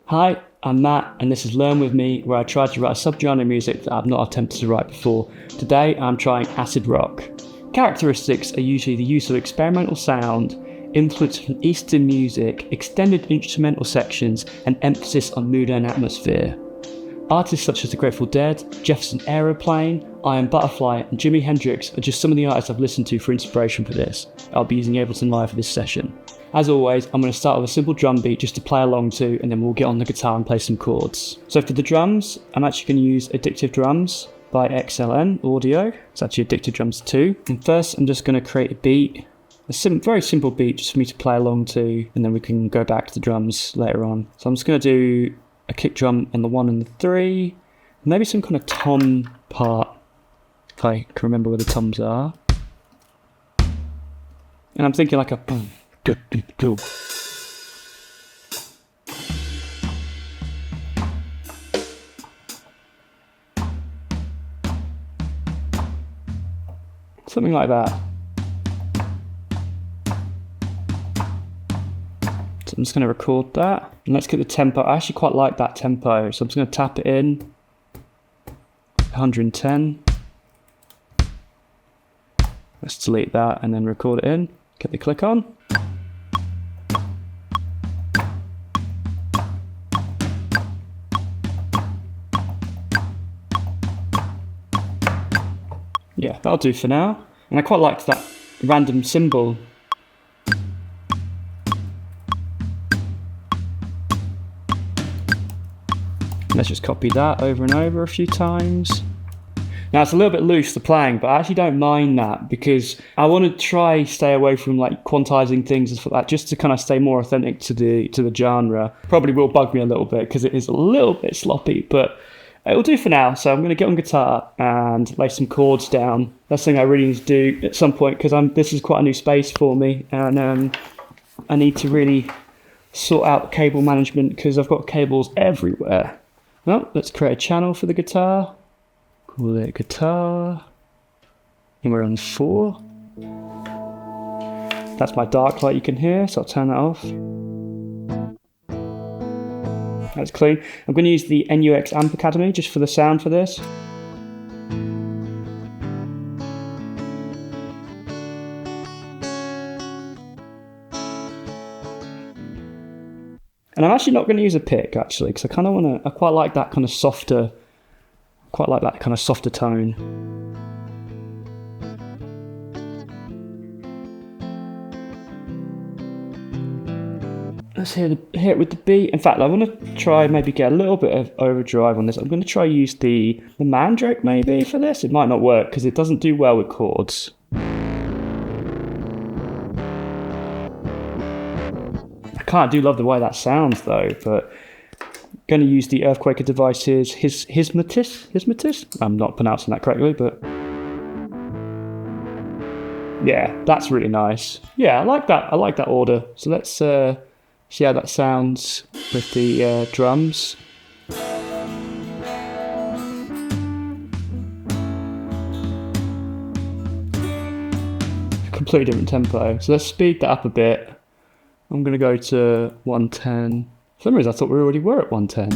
Hi, I'm Matt, and this is Learn With Me, where I try to write a subgenre of music that I've not attempted to write before. Today, I'm trying acid rock. Characteristics are usually the use of experimental sound, influence from Eastern music, extended instrumental sections, and emphasis on mood and atmosphere. Artists such as The Grateful Dead, Jefferson Airplane, Iron Butterfly, and Jimi Hendrix are just some of the artists I've listened to for inspiration for this. I'll be using Ableton Live for this session. As always, I'm going to start with a simple drum beat just to play along to, and then we'll get on the guitar and play some chords. So for the drums, I'm actually going to use Addictive Drums by XLN Audio. It's actually Addictive Drums 2. And first, I'm just going to create a beat, very simple beat just for me to play along to, and then we can go back to the drums later on. So I'm just going to do a kick drum on the 1 and the 3, maybe some kind of tom part, if I can remember where the toms are. And I'm thinking like a boom. Something like that. So I'm just going to record that. And let's get the tempo. I actually quite like that tempo. So I'm just going to tap it in. 110. Let's delete that and then record it in. Get the click on. Yeah, that'll do for now. And I quite liked that random cymbal. Let's just copy that over and over a few times. Now it's a little bit loose, the playing, but I actually don't mind that because I want to stay away from like quantizing things and stuff like that, just to kind of stay more authentic to the genre. Probably will bug me a little bit because it is a little bit sloppy, but it'll do for now. So I'm going to get on guitar and lay some chords down. That's something I really need to do at some point because this is quite a new space for me, and I need to really sort out cable management because I've got cables everywhere. Well, let's create a channel for the guitar. Call it guitar. And we're on 4. That's my dark light you can hear, so I'll turn that off. That's clean. I'm going to use the NUX Amp Academy just for the sound for this. And I'm actually not going to use a pick actually, because I quite like that kind of softer tone. Let's hear it with the beat. In fact, I want to try maybe get a little bit of overdrive on this. I'm going to try use the Mandrake maybe for this. It might not work because it doesn't do well with chords. I do love the way that sounds though, but I'm going to use the Earthquaker Devices Hizumitas. I'm not pronouncing that correctly, but yeah, that's really nice. Yeah, I like that order. So let's see how that sounds with the drums. Completely different tempo. So let's speed that up a bit. I'm going to go to 110. For some reason I thought we already were at 110.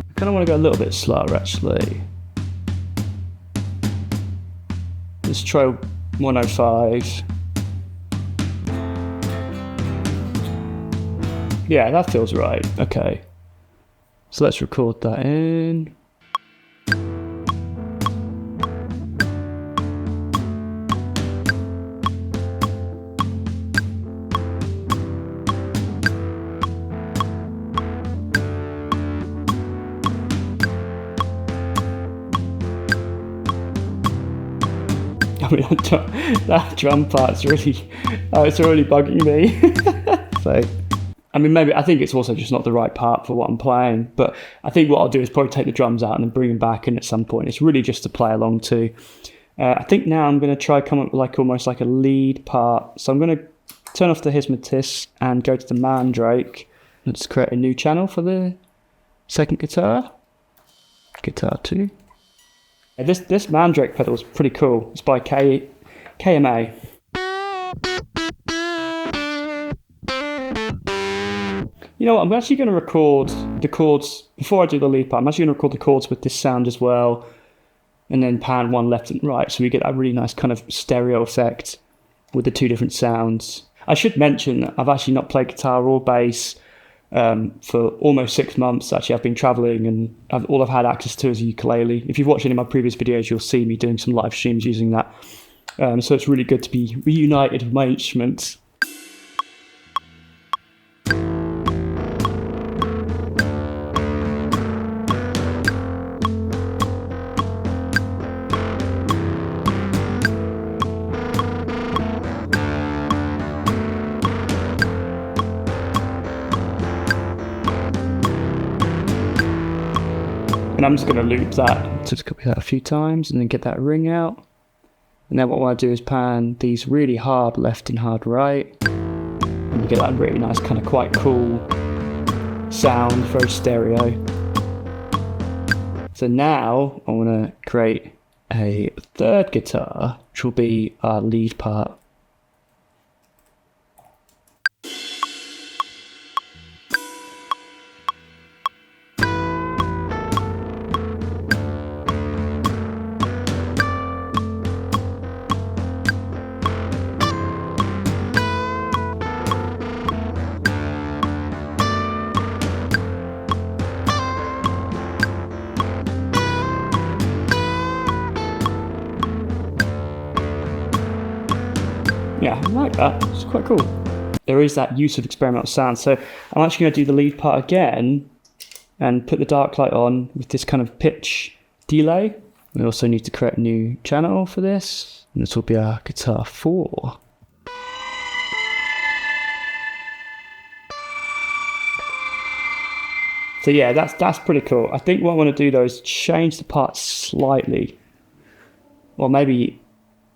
I kind of want to go a little bit slower actually. Let's try 105. Yeah, that feels right. Okay. So let's record that in. I mean, that drum part's really bugging me. So, I mean, maybe I think it's also just not the right part for what I'm playing. But I think what I'll do is probably take the drums out and then bring them back in at some point. It's really just to play along to. I think now I'm going to try come up with almost like a lead part. So I'm going to turn off the Hizumitas and go to the Mandrake. Let's create a new channel for the second guitar. Guitar 2. This Mandrake pedal is pretty cool. It's by KMA KMA. You know what, I'm actually going to record the chords, before I do the lead part, I'm actually going to record the chords with this sound as well, and then pan one left and right, so we get that really nice kind of stereo effect with the two different sounds. I should mention that I've actually not played guitar or bass for almost 6 months. Actually, I've been traveling, and all I've had access to is a ukulele. If you've watched any of my previous videos, you'll see me doing some live streams using that. So it's really good to be reunited with my instruments. And I'm just going to loop that, so just copy that a few times and then get that ring out. And then what I want to do is pan these really hard left and hard right. And you get that really nice kind of quite cool sound, very stereo. So now I want to create a third guitar, which will be our lead part. Yeah, I like that. It's quite cool. There is that use of experimental sound. So I'm actually going to do the lead part again and put the dark light on with this kind of pitch delay. We also need to create a new channel for this. And this will be our guitar 4. So yeah, that's pretty cool. I think what I want to do though is change the part slightly. Or maybe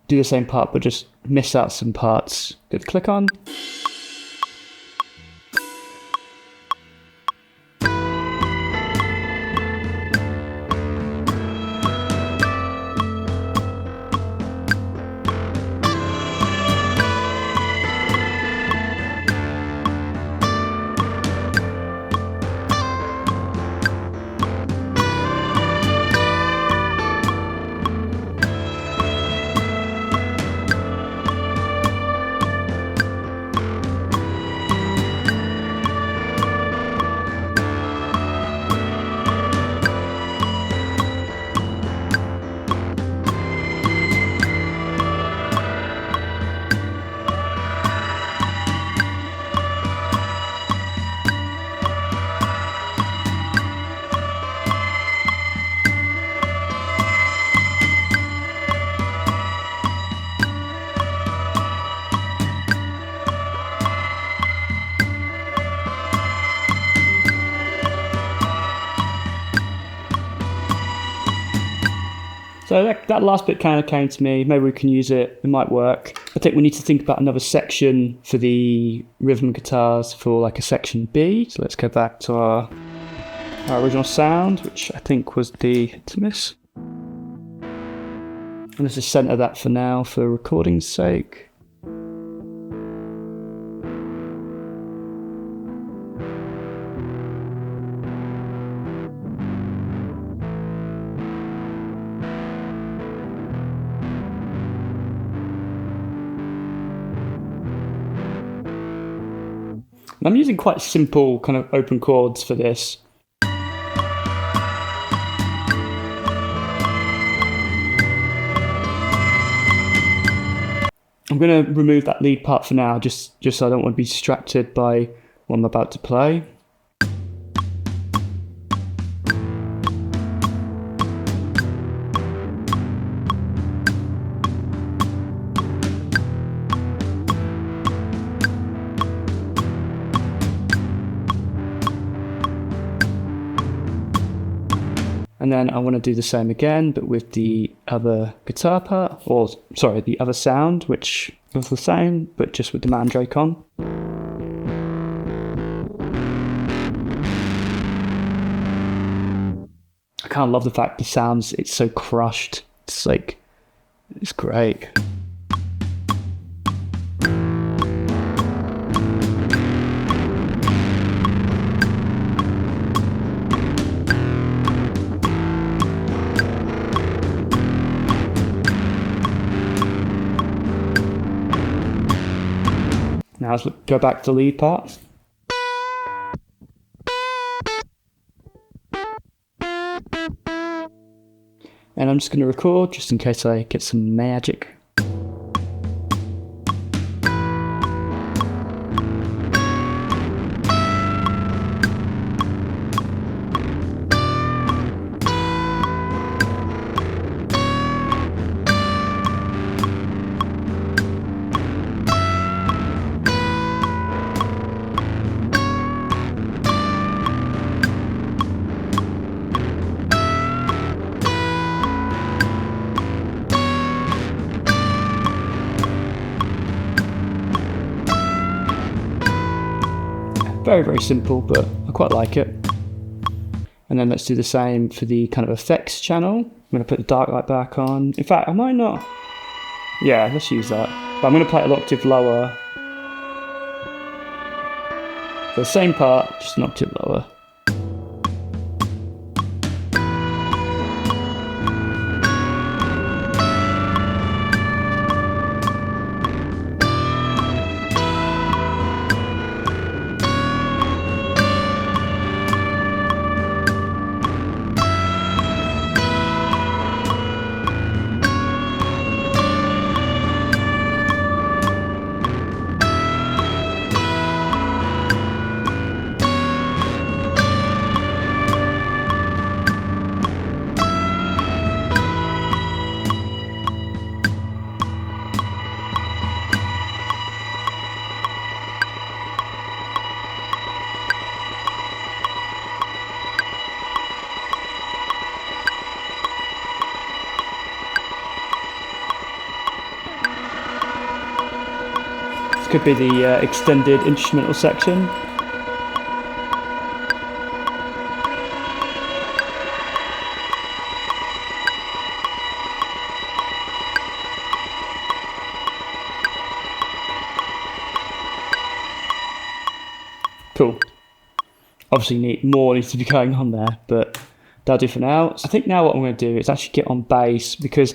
do the same part but just miss out some parts. Good, click on. So that last bit kind of came to me. Maybe we can use it. It might work. I think we need to think about another section for the rhythm guitars for like a section B. So let's go back to our original sound, which I think was the Hizumitas. And let's just center that for now for recording's sake. I'm using quite simple kind of open chords for this. I'm going to remove that lead part for now, just so I don't want to be distracted by what I'm about to play. And then I want to do the same again, but with the other guitar part, or sorry, the other sound, which was the same, but just with the Mandrake on. I kind of love the fact the sounds, it's so crushed. It's like, it's great. Now let's go back to the lead part. And I'm just going to record just in case I get some magic. Very, very simple, but I quite like it. And then let's do the same for the kind of effects channel. I'm going to put the dark light back on. In fact, I might not. Yeah, let's use that. But I'm going to play it an octave lower. For the same part, just an octave lower. Could be the extended instrumental section. Cool. Obviously needs to be going on there, but that'll do for now. So I think now what I'm going to do is actually get on bass, because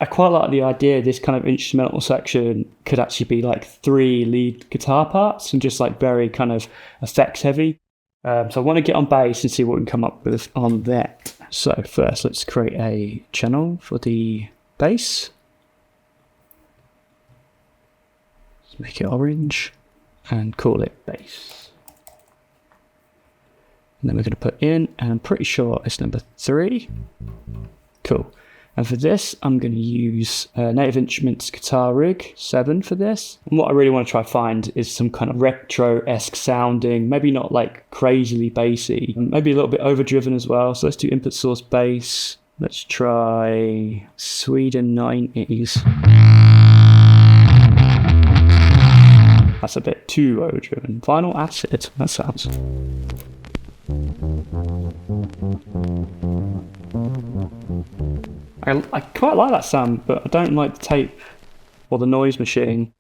I quite like the idea this kind of instrumental section could actually be like 3 lead guitar parts and just like very kind of effects heavy. So I want to get on bass and see what we can come up with on that. So first let's create a channel for the bass. Let's make it orange and call it bass. And then we're going to put in, and I'm pretty sure it's number 3. Cool. And for this, I'm going to use Native Instruments Guitar Rig 7 for this. And what I really want to try to find is some kind of retro-esque sounding, maybe not like crazily bassy, maybe a little bit overdriven as well. So let's do input source bass. Let's try Sweden 90s. That's a bit too overdriven. Vinyl acid, that sounds. I quite like that sound, but I don't like the tape or the noise machine.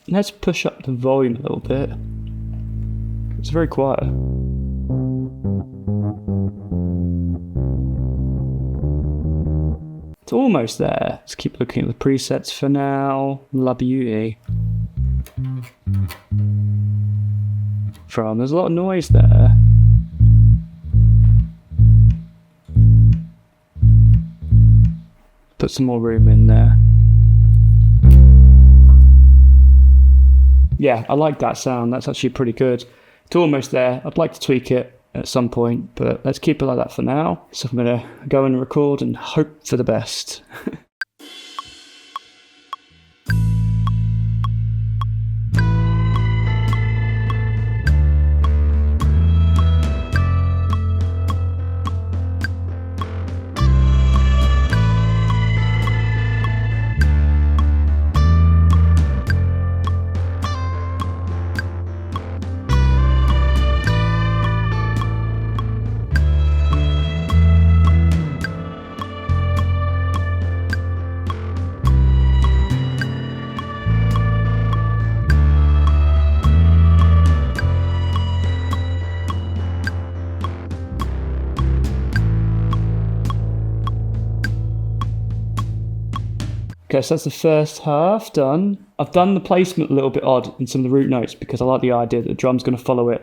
Let's push up the volume a little bit. It's very quiet. It's almost there. Let's keep looking at the presets for now. La Beauty. There's a lot of noise there. Put some more room in there. Yeah, I like that sound. That's actually pretty good. It's almost there. I'd like to tweak it at some point, but let's keep it like that for now. So I'm going to go and record and hope for the best. Okay, so that's the first half done. I've done the placement a little bit odd in some of the root notes because I like the idea that the drum's going to follow it.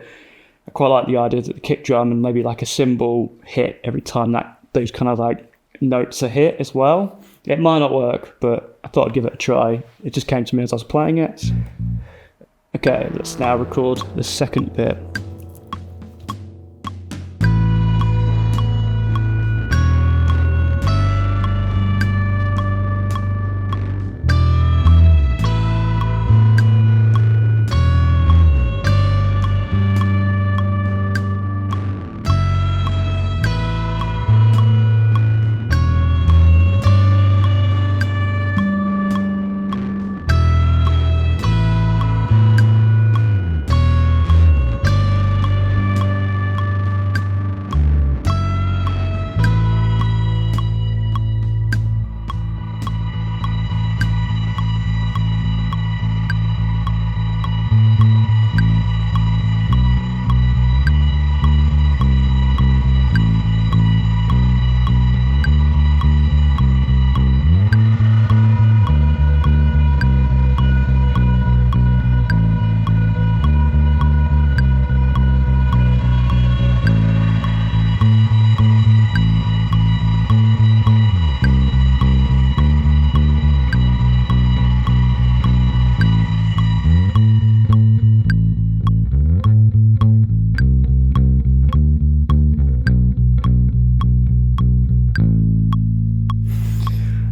I quite like the idea that the kick drum and maybe like a cymbal hit every time that those kind of like notes are hit as well. It might not work, but I thought I'd give it a try. It just came to me as I was playing it. Okay, let's now record the second bit.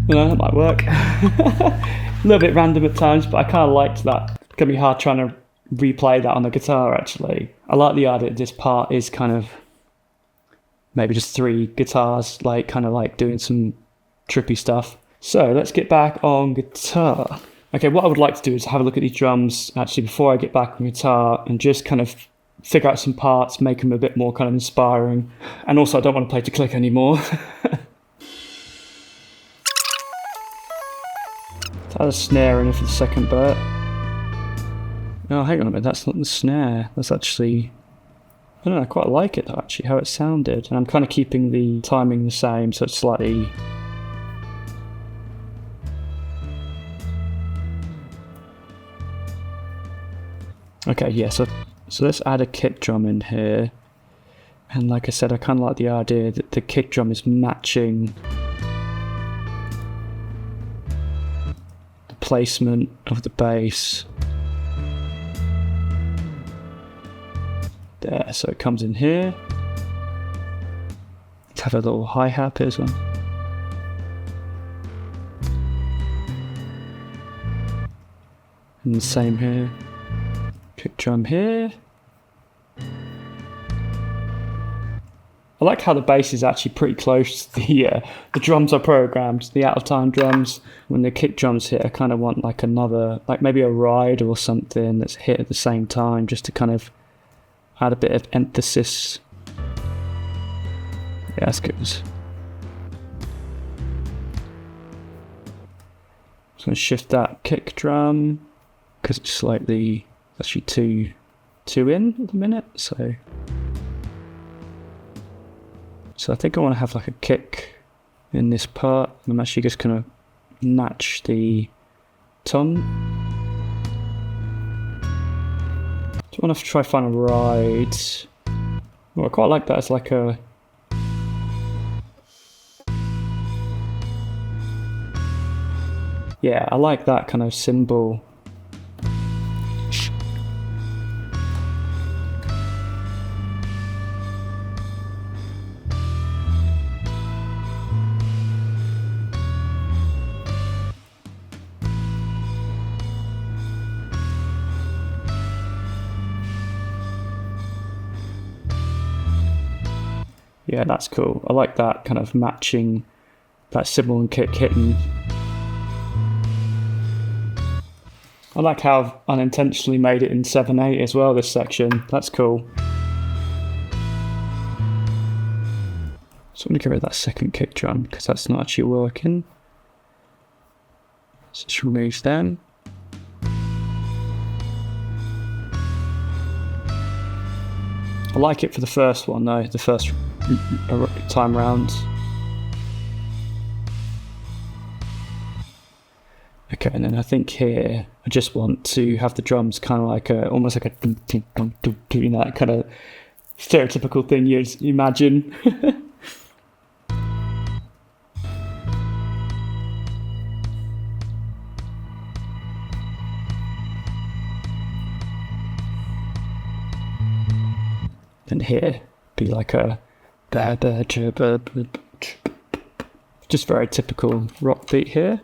That might work. A little bit random at times, but I kind of liked that. It's going to be hard trying to replay that on the guitar, actually. I like the idea that this part is kind of maybe just 3 guitars, like kind of like doing some trippy stuff. So let's get back on guitar. Okay, what I would like to do is have a look at these drums, actually, before I get back on guitar and just kind of figure out some parts, make them a bit more kind of inspiring. And also, I don't want to play to click anymore. Add a snare in for the second bit. Oh, hang on a minute, that's not the snare. That's actually... I don't know, I quite like it though, actually, how it sounded. And I'm kind of keeping the timing the same, so it's slightly... Okay, yeah, so let's add a kick drum in here. And like I said, I kind of like the idea that the kick drum is matching placement of the bass. There, so it comes in here. Let's have a little hi-hat as well. And the same here. Kick drum here. I like how the bass is actually pretty close to the drums are programmed, the out-of-time drums. When the kick drums hit, I kind of want like another, like maybe a ride or something that's hit at the same time, just to kind of add a bit of emphasis. Yeah, that's good. So I'm going to shift that kick drum, because it's slightly, actually two in at the minute, so I think I want to have like a kick in this part. I'm actually just going to match the tom. Do I want to try find a ride? Oh, I quite like that as like a... Yeah, I like that kind of cymbal. Yeah, that's cool. I like that kind of matching that cymbal and kick hitting. I like how I've unintentionally made it in 7/8 as well, this section. That's cool. So I'm going to get rid of that second kick drum because that's not actually working. So just remove them. I like it for the first one though, the first time round. Okay, and then I think here I just want to have the drums kind of like almost like a you know, that kind of stereotypical thing you imagine. And here be like a just very typical rock beat here.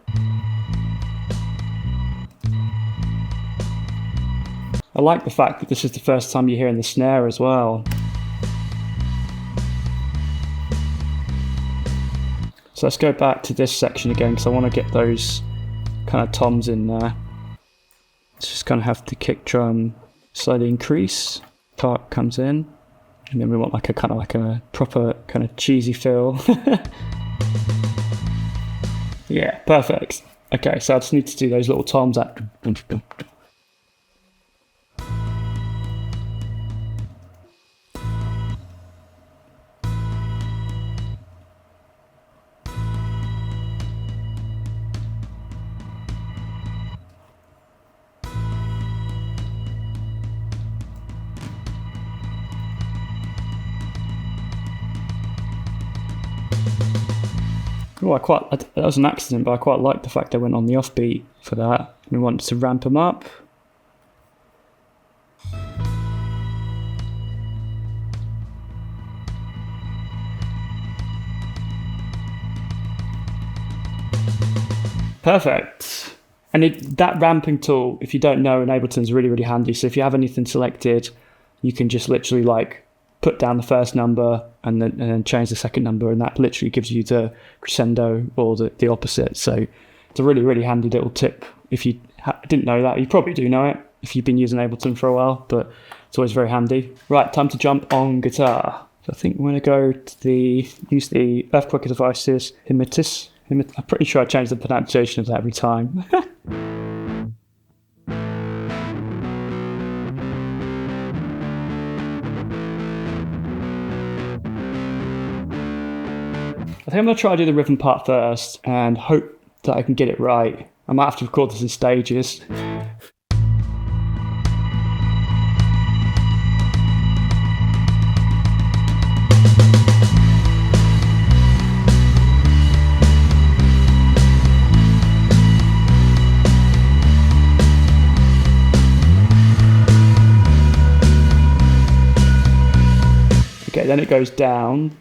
I like the fact that this is the first time you're hearing the snare as well. So let's go back to this section again because I want to get those kind of toms in there. Let's just kind of have the kick drum slightly increase. Part comes in, and then we want like a kind of like a proper kind of cheesy feel. Yeah, perfect. Okay, so I just need to do those little toms at. Oh, that was an accident, but I quite like the fact I went on the offbeat for that. We wanted to ramp them up. Perfect. And that ramping tool, if you don't know, in Ableton is really, really handy. So if you have anything selected, you can just literally like put down the first number and then change the second number, and that literally gives you the crescendo or the opposite. So it's a really, really handy little tip. If you didn't know that, you probably do know it if you've been using Ableton for a while, but it's always very handy. Right, time to jump on guitar. So I think we're going to go to use the Earthquaker Devices Hizumitas. I'm pretty sure I change the pronunciation of that every time. I think I'm going to try to do the rhythm part first and hope that I can get it right. I might have to record this in stages. Okay, then it goes down.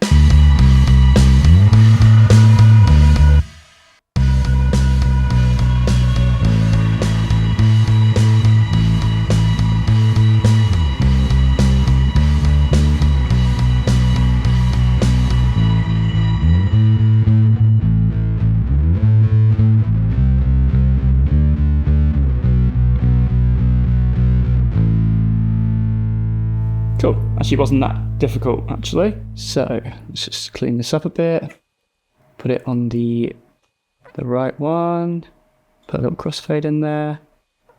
Cool, actually wasn't that difficult actually. So let's just clean this up a bit, put it on the right one, put a little crossfade in there,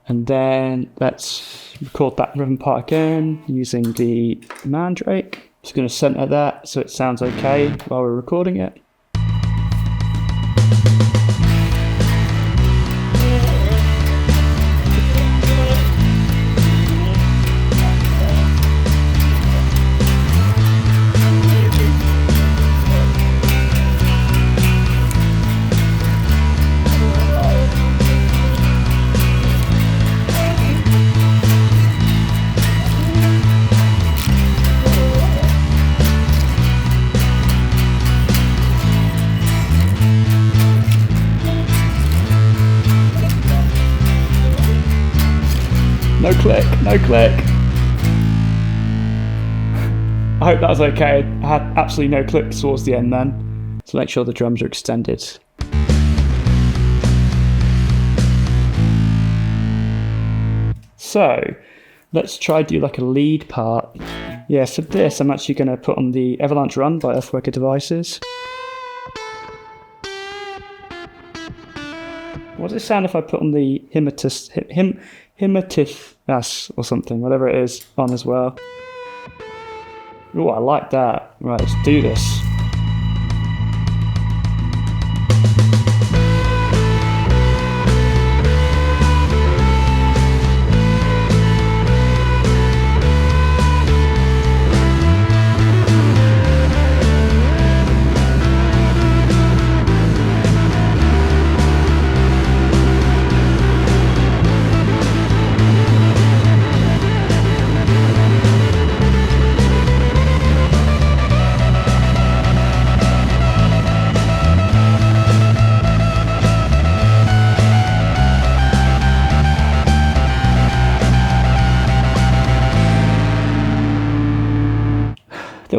and then let's record that rhythm part again using the Mandrake. Just going to center that so it sounds okay while we're recording it. No click. I hope that was okay. I had absolutely no click towards the end then. So make sure the drums are extended. So let's try do like a lead part. Yeah, for this I'm actually going to put on the Avalanche Run by Earthquaker Devices. What does it sound if I put on the Hizumitas or something, whatever it is, on as well? Oh, I like that. Right, let's do this.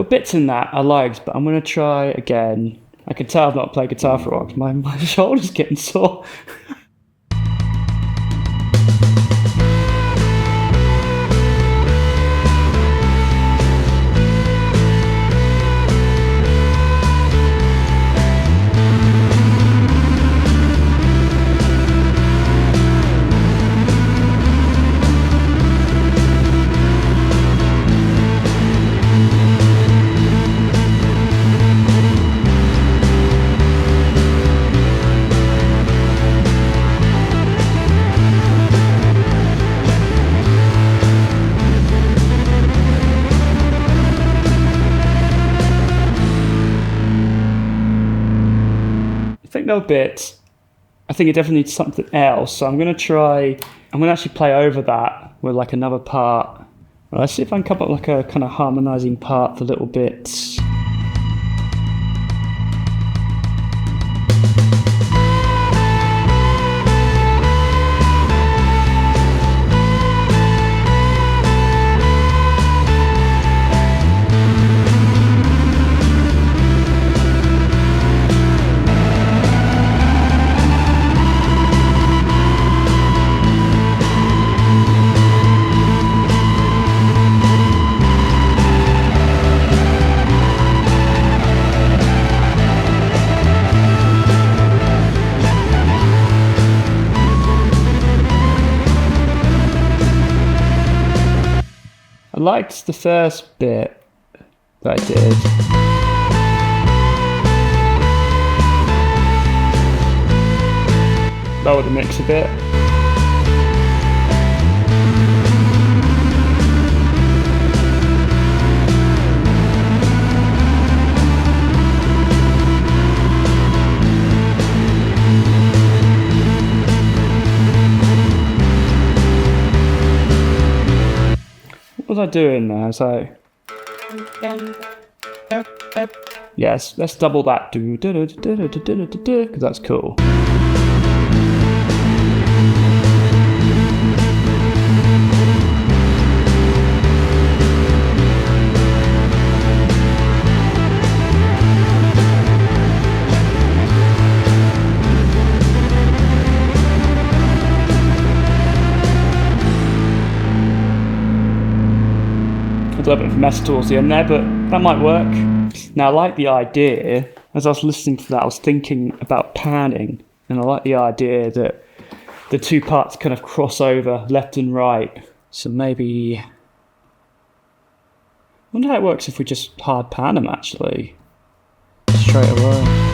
There were bits in that I liked, but I'm going to try again. I can tell I've not played guitar for a while because my shoulder's getting sore. I think no bits. I think it definitely needs something else. So I'm going to actually play over that with like another part. Well, let's see if I can come up with like a kind of harmonizing part for little bits. I liked the first bit that I did. Lower the mix a bit. What was I doing there? So, yes, let's double that. Because that's cool. A little bit of mess towards the end there, but that might work. Now, I like the idea, as I was listening to that, I was thinking about panning, and I like the idea that the two parts kind of cross over left and right. So maybe, I wonder how it works if we just hard pan them actually, straight away.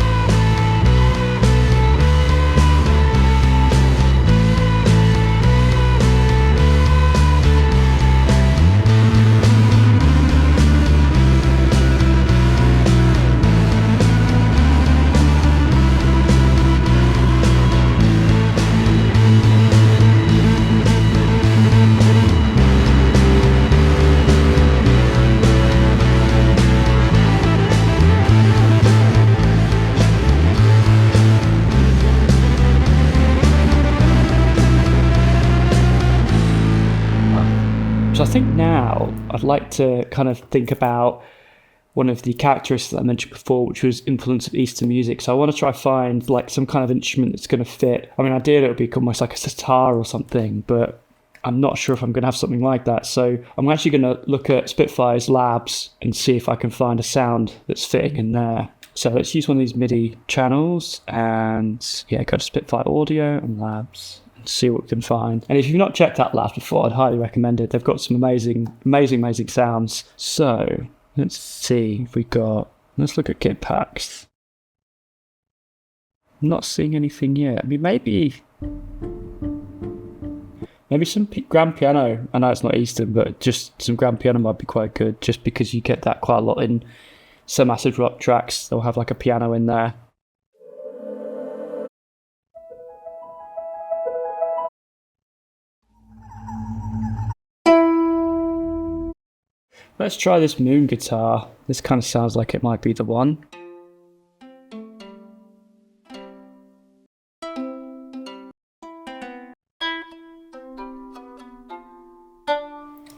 So I think now I'd like to kind of think about one of the characteristics that I mentioned before, which was influence of Eastern music. So I want to try find like some kind of instrument that's going to fit. I mean, ideally it would be almost like a sitar or something, but I'm not sure if I'm going to have something like that. So I'm actually going to look at Spitfire's labs and see if I can find a sound that's fitting in there. So let's use one of these MIDI channels and yeah, go to Spitfire Audio and Labs. See what we can find. And if you've not checked out Labs before, I'd highly recommend it. They've got some amazing sounds. So let's see if we got, let's look at kit packs. I'm not seeing anything yet. I mean, maybe some grand piano. I know it's not Eastern, but just some grand piano might be quite good, just because you get that quite a lot in some acid rock tracks. They'll have like a piano in there. Let's try this Moon guitar. This kind of sounds like it might be the one.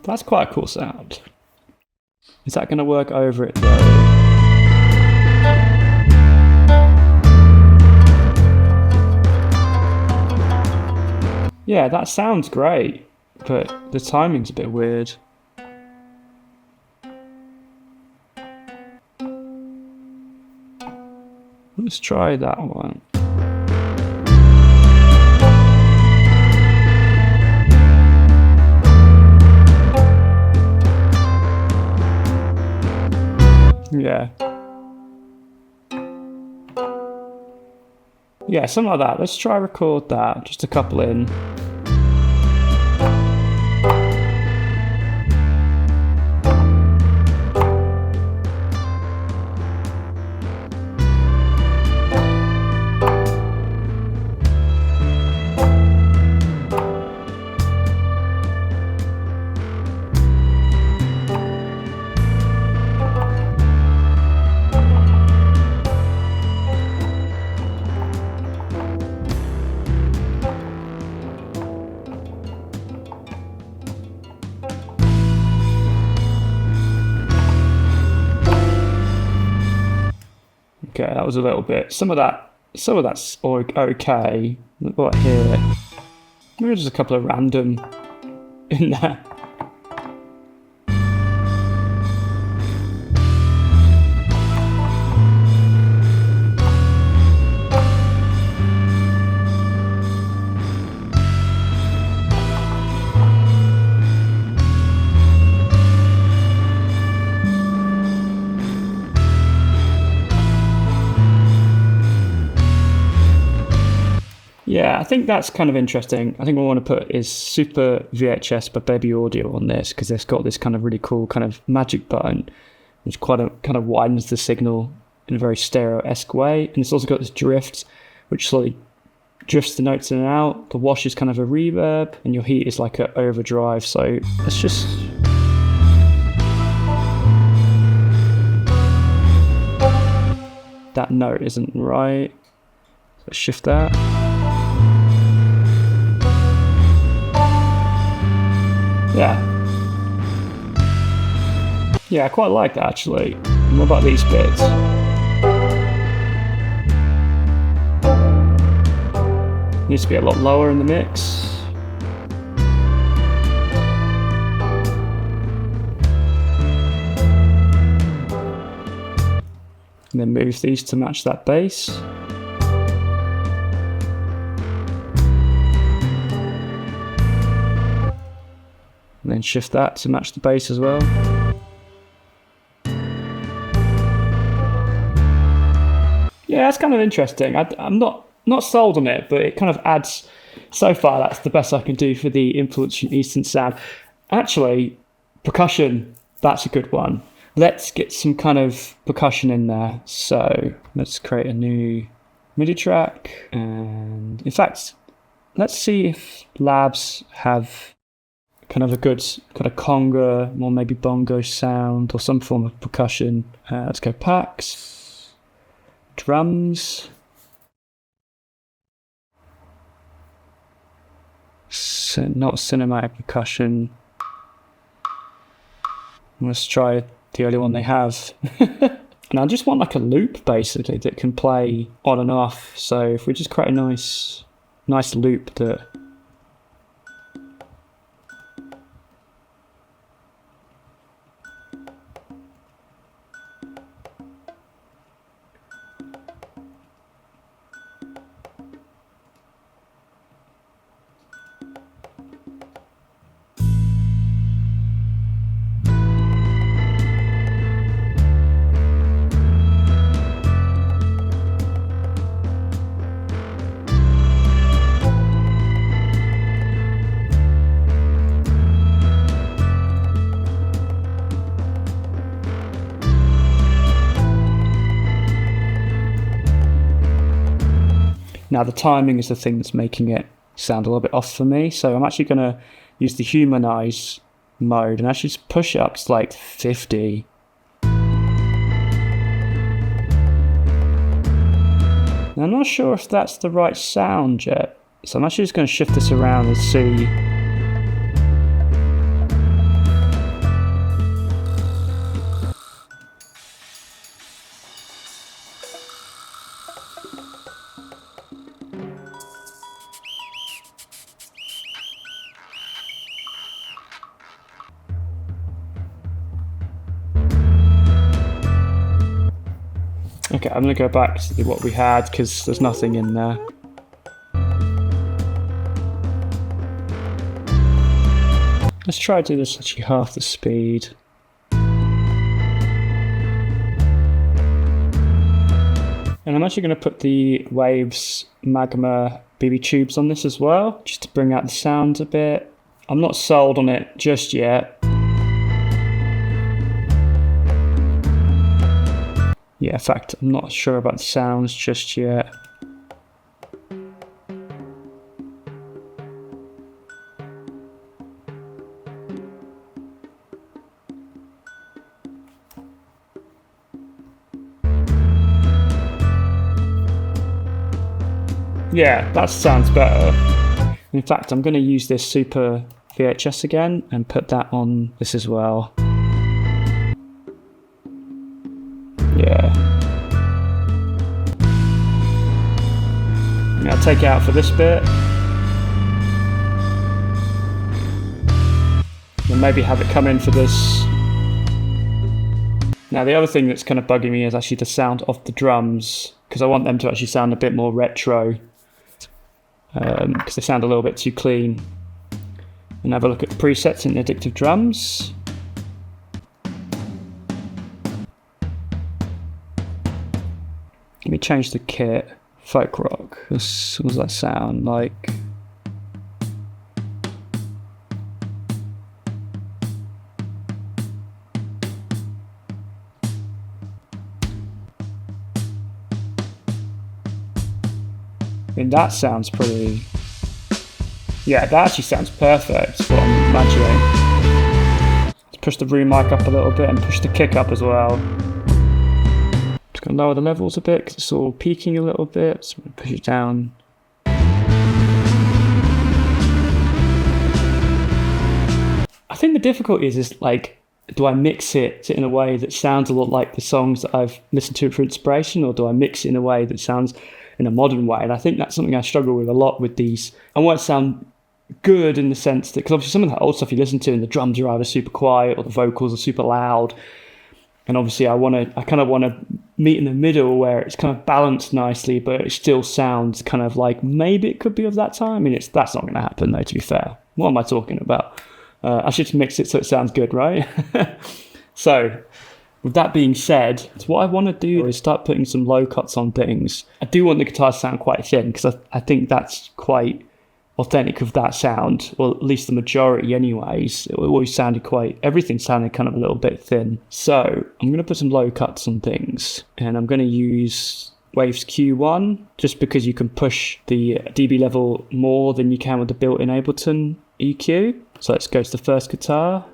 That's quite a cool sound. Is that going to work over it though? Yeah, that sounds great, but the timing's a bit weird. Let's try that one. Yeah. Yeah, something like that. Let's try record that, just a couple in. Okay, that was a little bit. Some of that's okay. What about here? Maybe just a couple of random in there. Yeah, I think that's kind of interesting. I think what I want to put is Super VHS by Baby Audio on this, because it's got this kind of really cool kind of magic button, which kind of widens the signal in a very stereo-esque way. And it's also got this drift, which slowly drifts the notes in and out. The wash is kind of a reverb, and your heat is like an overdrive. So let's just... That note isn't right. Let's shift that. Yeah, I quite like that actually. What about these bits? Needs to be a lot lower in the mix. And then move these to match that bass. And then shift that to match the bass as well. Yeah, that's kind of interesting. I'm not sold on it, but it kind of adds... So far, that's the best I can do for the influential Eastern sound. Actually, percussion, that's a good one. Let's get some kind of percussion in there. So let's create a new MIDI track. And in fact, let's see if Labs have kind of a good kind of conga, or maybe bongo sound, or some form of percussion. Let's go packs, drums, not cinematic percussion. Let's try the only one they have. And I just want like a loop basically that can play on and off. So if we just create a nice loop that now the timing is the thing that's making it sound a little bit off for me. So I'm actually going to use the humanize mode and actually just push it up to like 50. Now, I'm not sure if that's the right sound yet. So I'm actually just going to shift this around and see. Okay, I'm going to go back to what we had because there's nothing in there. Let's try to do this actually half the speed. And I'm actually going to put the Waves Magma BB tubes on this as well, just to bring out the sound a bit. I'm not sold on it just yet. Yeah, in fact, I'm not sure about the sounds just yet. Yeah, that sounds better. In fact, I'm going to use this Super VHS again and put that on this as well. Yeah. I'll take it out for this bit. And maybe have it come in for this. Now the other thing that's kind of bugging me is actually the sound of the drums, because I want them to actually sound a bit more retro. Because they sound a little bit too clean. And have a look at the presets in Addictive Drums. Let me change the kit. Folk rock. What does that sound like? I mean, that sounds pretty... Yeah, that actually sounds perfect, what I'm imagining. Let's push the room mic up a little bit and push the kick up as well. Just going to lower the levels a bit because it's all peaking a little bit. So I'm going to push it down. I think the difficulty is like, do I mix it in a way that sounds a lot like the songs that I've listened to for inspiration, or do I mix it in a way that sounds in a modern way? And I think that's something I struggle with a lot with these. I want it to sound good in the sense that, because obviously some of that old stuff you listen to and the drums are either super quiet or the vocals are super loud. And obviously I kind of want to meet in the middle where it's kind of balanced nicely, but it still sounds kind of like maybe it could be of that time. I mean, that's not going to happen though, to be fair. What am I talking about? I should mix it so it sounds good, right? So, with that being said, what I want to do is start putting some low cuts on things. I do want the guitar to sound quite thin because I think that's quite authentic of that sound, or at least the majority anyways. It always sounded everything sounded kind of a little bit thin. So I'm going to put some low cuts on things, and I'm going to use Waves Q1 just because you can push the dB level more than you can with the built-in Ableton EQ. So let's go to the first guitar.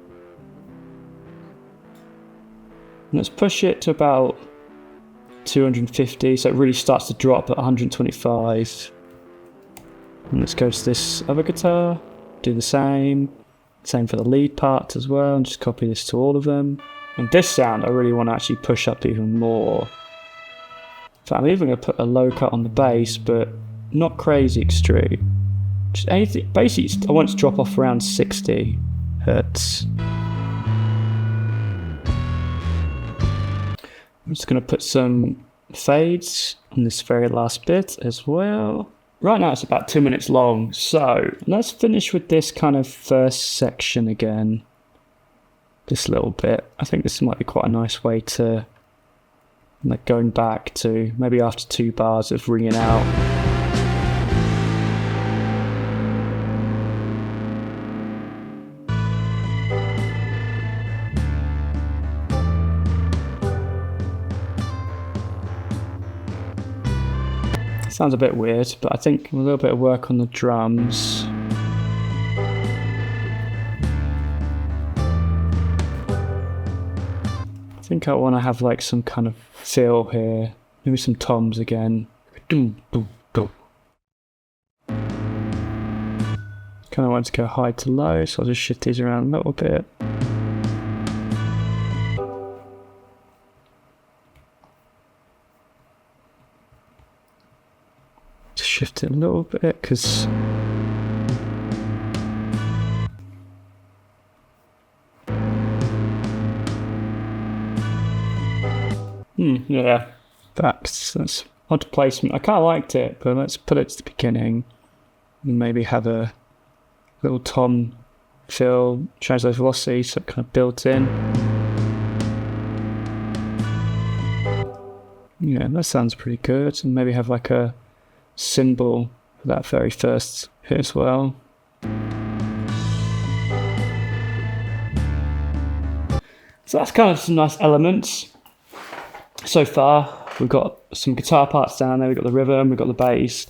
And let's push it to about 250, so it really starts to drop at 125. And let's go to this other guitar, do the same for the lead part as well, and just copy this to all of them. And this sound I really want to actually push up even more. So I'm even going to put a low cut on the bass, but not crazy extreme. Just anything, basically I want it to drop off around 60 hertz. I'm just going to put some fades on this very last bit as well. Right now it's about 2 minutes long, so let's finish with this kind of first section again. This little bit. I think this might be quite a nice way to, like, going back to maybe after 2 bars of ringing out. Sounds a bit weird, but I think a little bit of work on the drums. I think I want to have like some kind of feel here. Maybe some toms again. Kind of want to go high to low, so I'll just shift these around a little bit. Shift it a little bit because yeah, That's odd placement. I kind of liked it, but let's put it to the beginning and maybe have a little tom fill, change those velocities so it kind of built in. Yeah, that sounds pretty good. And maybe have like a cymbal for that very first hit as well. So that's kind of some nice elements. So far, we've got some guitar parts down there, we've got the rhythm, we've got the bass,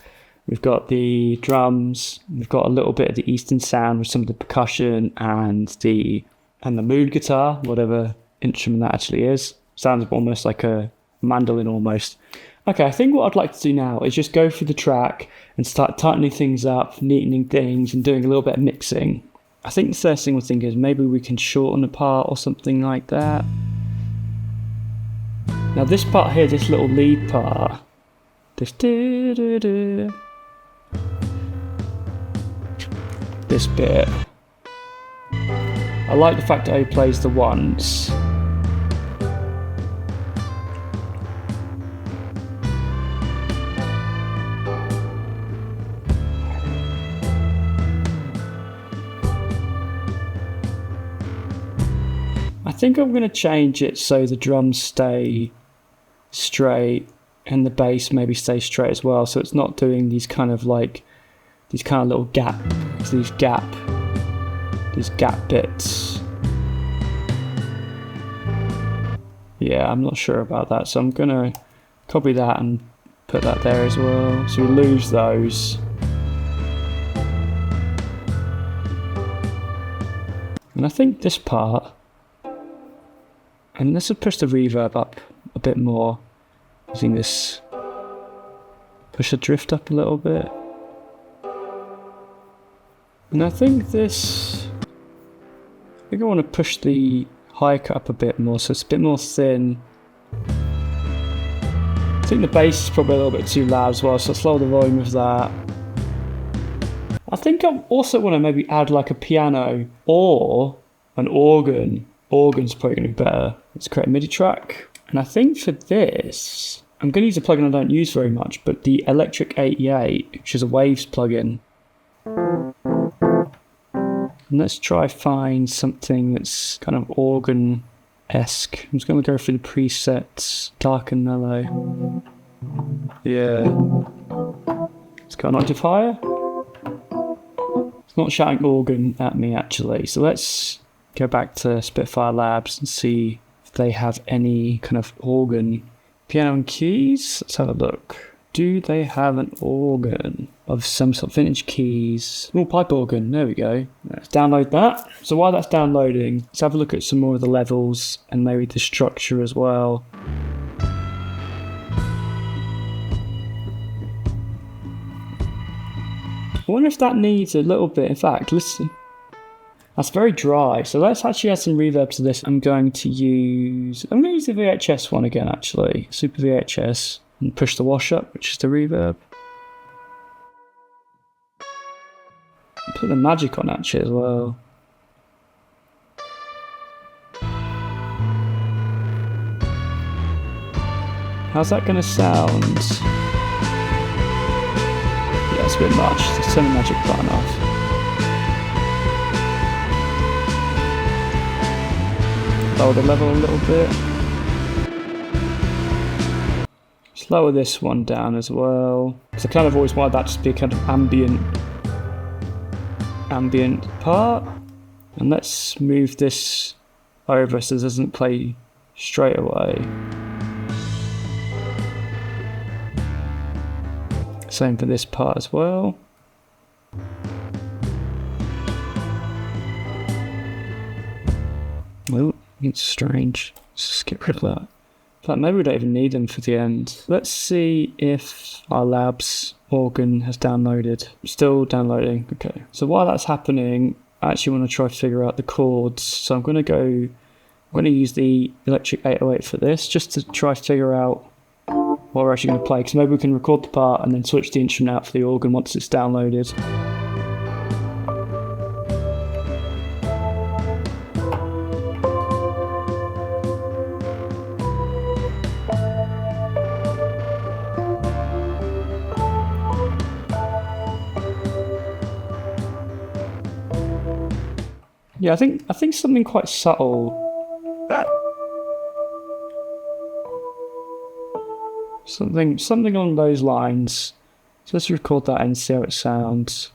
we've got the drums, we've got a little bit of the Eastern sound with some of the percussion and the mood guitar, whatever instrument that actually is. Sounds almost like a mandolin almost. Okay, I think what I'd like to do now is just go through the track and start tightening things up, neatening things, and doing a little bit of mixing. I think the first thing we'll think is maybe we can shorten the part or something like that. Now this part here, this little lead part, this bit, I like the fact that he plays the ones. I think I'm going to change it so the drums stay straight and the bass maybe stay straight as well, so it's not doing these kind of little these gap bits. Yeah, I'm not sure about that, so I'm going to copy that and put that there as well, so we lose those. And I think this part, and let's push the reverb up a bit more, using this, push the drift up a little bit. And I think I want to push the high cut up a bit more, so it's a bit more thin. I think the bass is probably a little bit too loud as well, so I'll slow the volume of that. I think I also want to maybe add like a piano or an organ. Organ's probably going to be better. Let's create a MIDI track. And I think for this, I'm going to use a plugin I don't use very much, but the Electric 88, which is a Waves plugin. And let's try find something that's kind of organ-esque. I'm just going to go through the presets, dark and mellow. Yeah. Let's go an octave higher. It's not shouting organ at me actually, so let's go back to Spitfire Labs and see if they have any kind of organ. Piano and keys, let's have a look. Do they have an organ of some sort of vintage keys? Oh, pipe organ, there we go. Let's download that. So while that's downloading, let's have a look at some more of the levels and maybe the structure as well. I wonder if that needs a little bit, in fact, listen. That's very dry, so let's actually add some reverb to this. I'm going to use the VHS one again actually, Super VHS, and push the wash up, which is the reverb. Put the magic on actually as well. How's that going to sound? Yeah, it's a bit much. Let's turn the magic button off. Lower the level a little bit. Just lower this one down as well. Because I kind of always wanted that to be a kind of ambient part. And let's move this over so it doesn't play straight away. Same for this part as well. Well, it's strange. Let's just get rid of that. In fact, maybe we don't even need them for the end. Let's see if our labs organ has downloaded. Still downloading. Okay. So while that's happening, I actually want to try to figure out the chords. So I'm going to use the Electric 808 for this, just to try to figure out what we're actually going to play. Because maybe we can record the part and then switch the instrument out for the organ once it's downloaded. Yeah, I think something quite subtle. Something along those lines. So let's record that and see how it sounds.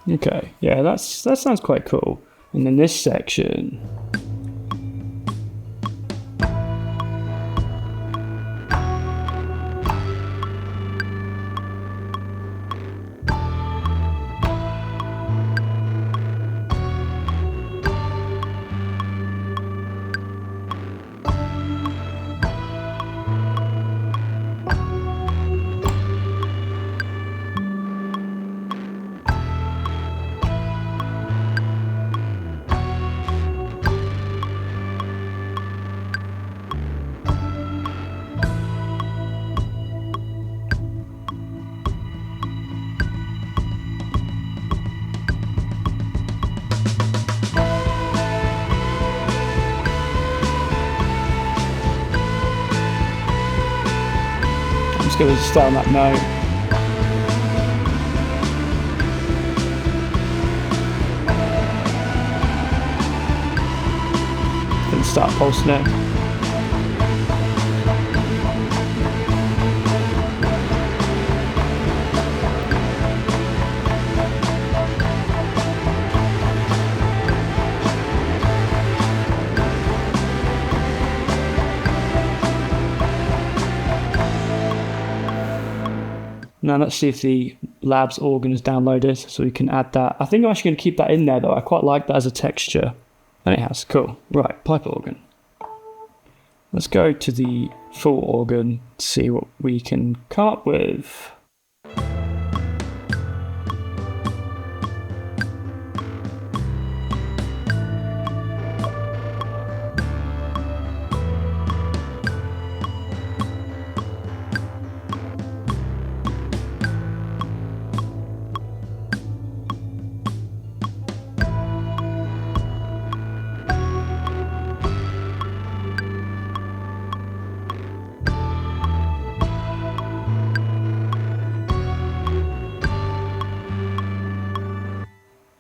Okay, yeah, that sounds quite cool. And then this section. Let's go start on that note. Then start pulsing it. Now let's see if the Labs organ is downloaded, so we can add that. I think I'm actually going to keep that in there though. I quite like that as a texture. And it has, cool. Right, pipe organ. Let's go to the full organ, see what we can come up with.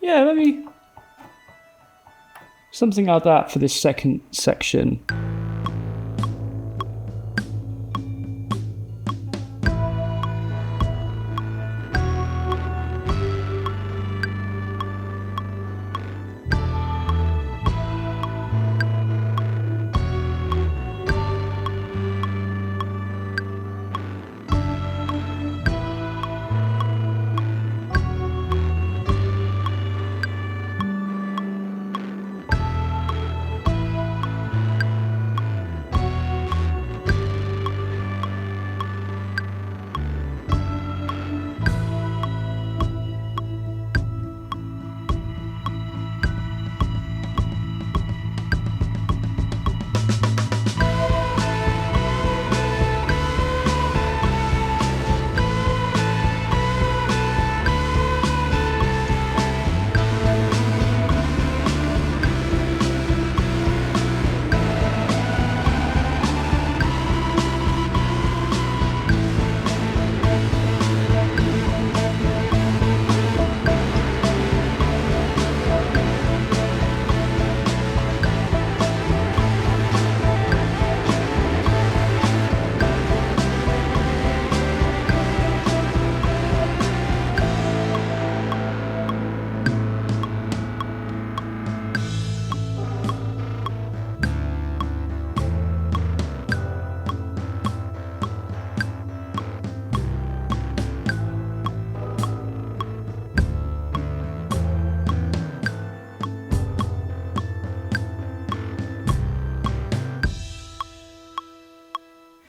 Yeah, maybe something like that for this second section.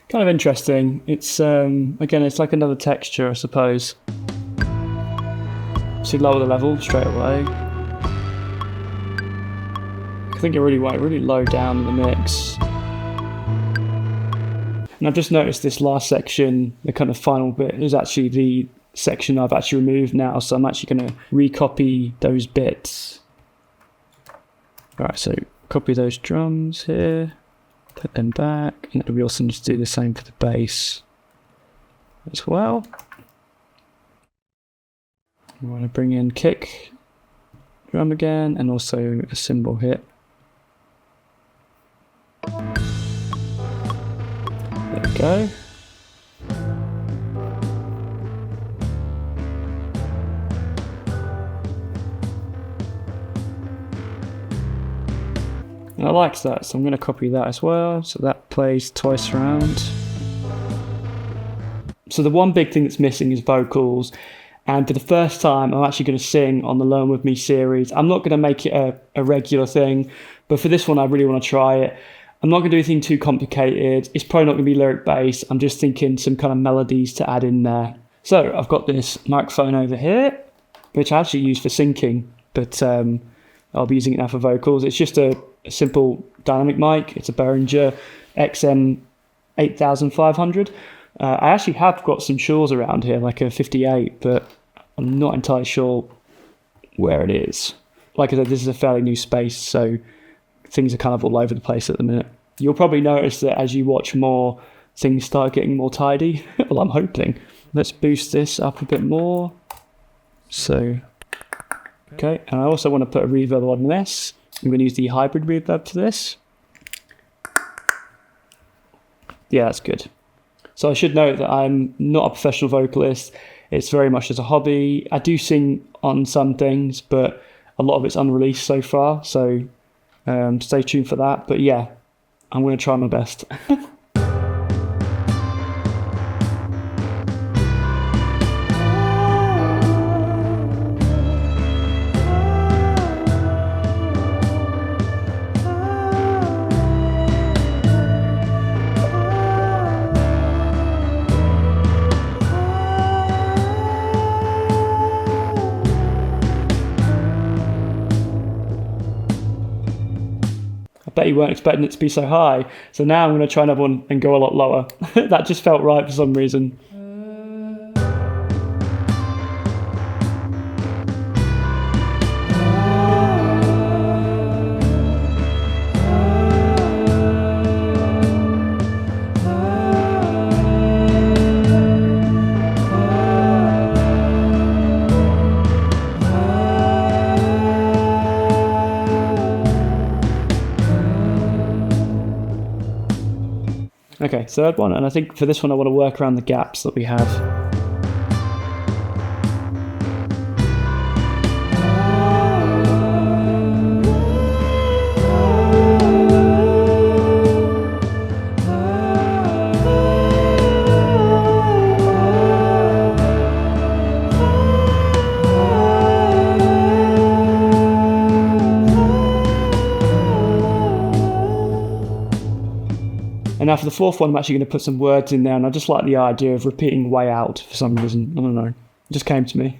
Kind of interesting. It's again, it's like another texture, I suppose. So lower the level straight away. I think it really went really low down in the mix. And I've just noticed this last section, the kind of final bit, is actually the section I've actually removed now, so I'm actually going to recopy those bits. Alright, so copy those drums here, put them back, and we also need to do the same for the bass as well. We want to bring in kick drum again, and also a cymbal hit. There we go. And I like that, so I'm going to copy that as well, so that plays twice around. So the one big thing that's missing is vocals, and for the first time I'm actually going to sing on the Learn With Me series. I'm not going to make it a regular thing, but for this one I really want to try it. I'm not going to do anything too complicated, it's probably not going to be lyric based, I'm just thinking some kind of melodies to add in there. So I've got this microphone over here, which I actually use for syncing, but I'll be using it now for vocals. It's just a simple dynamic mic. It's a Behringer XM 8500. I actually have got some Shores around here, like a 58, but I'm not entirely sure where it is. Like I said, this is a fairly new space, so things are kind of all over the place at the minute. You'll probably notice that as you watch more, things start getting more tidy. Well, I'm hoping. Let's boost this up a bit more. So, okay, and I also want to put a reverb on this. I'm going to use the hybrid reverb to this. Yeah, that's good. So I should note that I'm not a professional vocalist. It's very much as a hobby. I do sing on some things, but a lot of it's unreleased so far. So stay tuned for that. But yeah, I'm going to try my best. Bet you weren't expecting it to be so high. So now I'm going to try another one and go a lot lower. That just felt right for some reason. Okay, third one, and I think for this one I want to work around the gaps that we have. And now for the fourth one, I'm actually going to put some words in there, and I just like the idea of repeating way out for some reason. I don't know. It just came to me.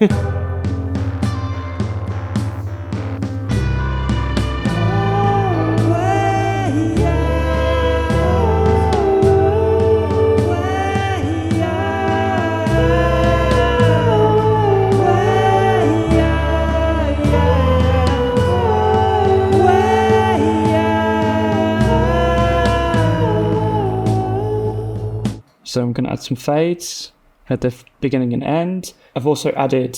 So I'm going to add some fades at the beginning and end. I've also added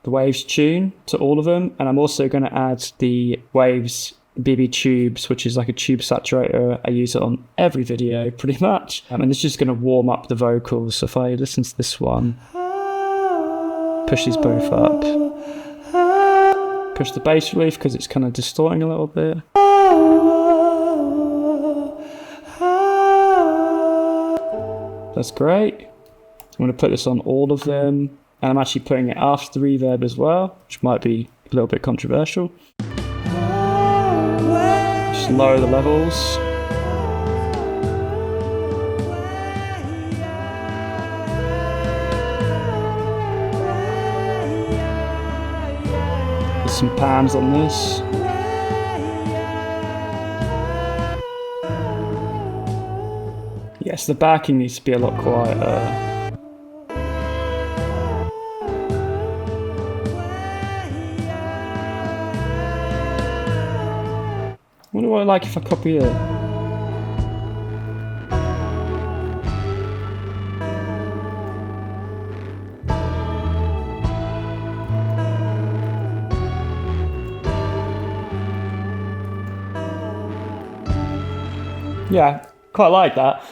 the waves tune to all of them, and I'm also going to add the waves BB tubes, which is like a tube saturator. I use it on every video pretty much, and it's just going to warm up the vocals. So if I listen to this one, push these both up, push the bass relief because it's kind of distorting a little bit. That's great. I'm going to put this on all of them, and I'm actually putting it after the reverb as well, which might be a little bit controversial. Just lower the levels. Put some pans on this. So the backing needs to be a lot quieter. What do I like if I copy it? Yeah, quite like that.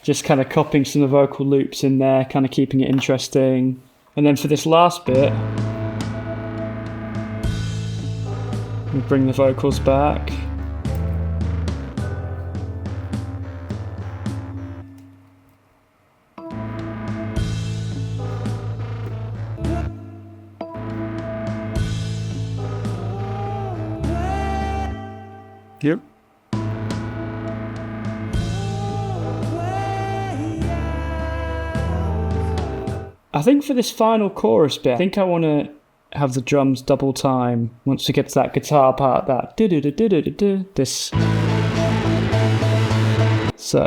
Just kind of copying some of the vocal loops in there, kind of keeping it interesting. And then for this last bit, we bring the vocals back. Yep. I think for this final chorus bit, I think I want to have the drums double time once we get to that guitar part, that do-do-do-do-do-do, this. So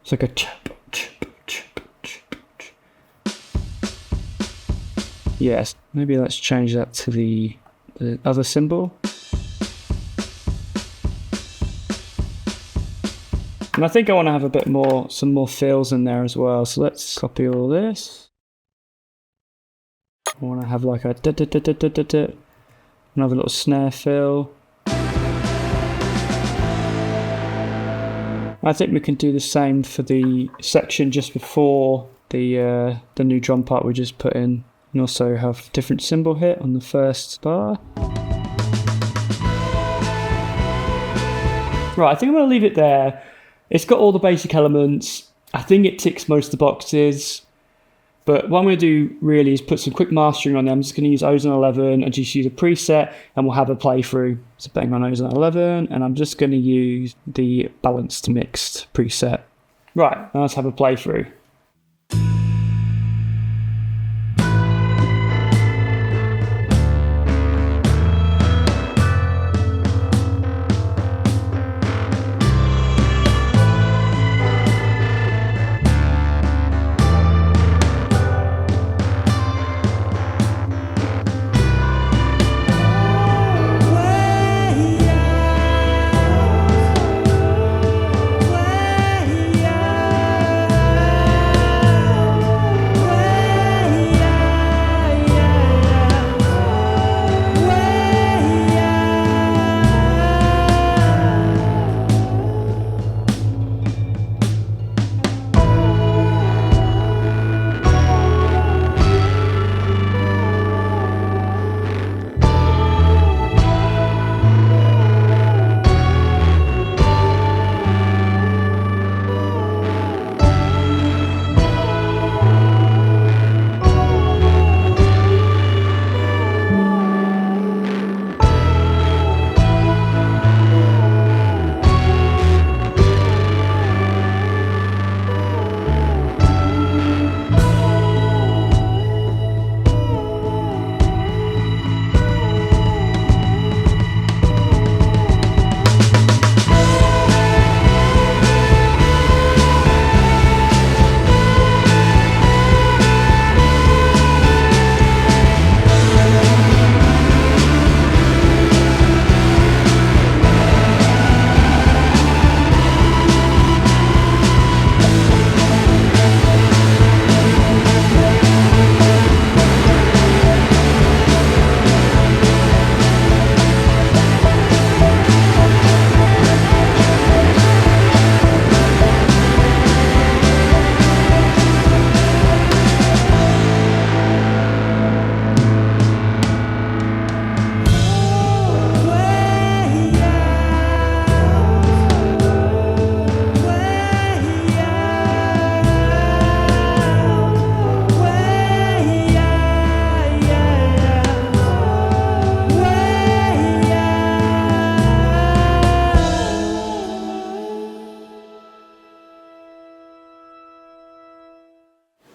it's like a chip, chip, chip, chip, chip. Yes, maybe let's change that to the other symbol. And I think I want to have a bit more, some more fills in there as well. So let's copy all this. I want to have like a da-da-da-da-da-da-da. Another little snare fill. I think we can do the same for the section just before the new drum part we just put in. And also have different cymbal hit on the first bar. Right, I think I'm going to leave it there. It's got all the basic elements. I think it ticks most of the boxes. But what I'm going to do really is put some quick mastering on there. I'm just going to use Ozone 11 and just use a preset and we'll have a playthrough. So bang on Ozone 11 and I'm just going to use the balanced mixed preset. Right, now let's have a playthrough.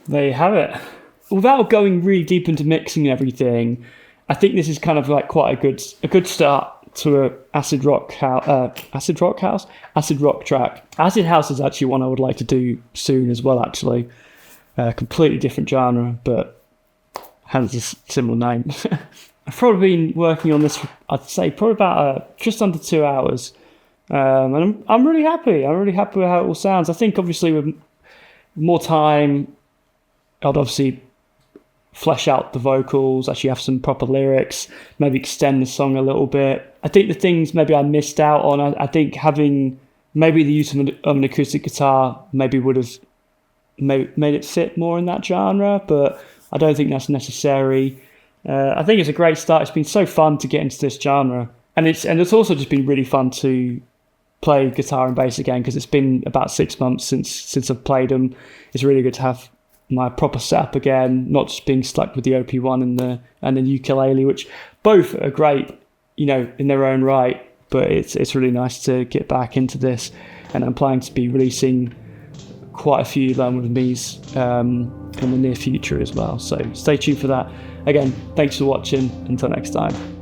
There you have it. Without going really deep into mixing and everything, I think this is kind of like quite a good start to a acid rock track. Acid house is actually one I would like to do soon as well, actually. Completely different genre, but hence a similar name. I've probably been working on this for, I'd say, probably about just under 2 hours. And I'm really happy. I'm really happy with how it all sounds. I think obviously with more time, I'd obviously flesh out the vocals, actually have some proper lyrics, maybe extend the song a little bit. I think the things maybe I missed out on, I think having maybe the use of an acoustic guitar maybe would have made it fit more in that genre, but I don't think that's necessary. I think it's a great start. It's been so fun to get into this genre, and it's also just been really fun to play guitar and bass again, because it's been about 6 months since I've played them. It's really good to have my proper setup again, not just being stuck with the OP1 and the ukulele, which both are great, in their own right. But it's really nice to get back into this, and I'm planning to be releasing quite a few Learn With Me's in the near future as well. So stay tuned for that. Again, thanks for watching. Until next time.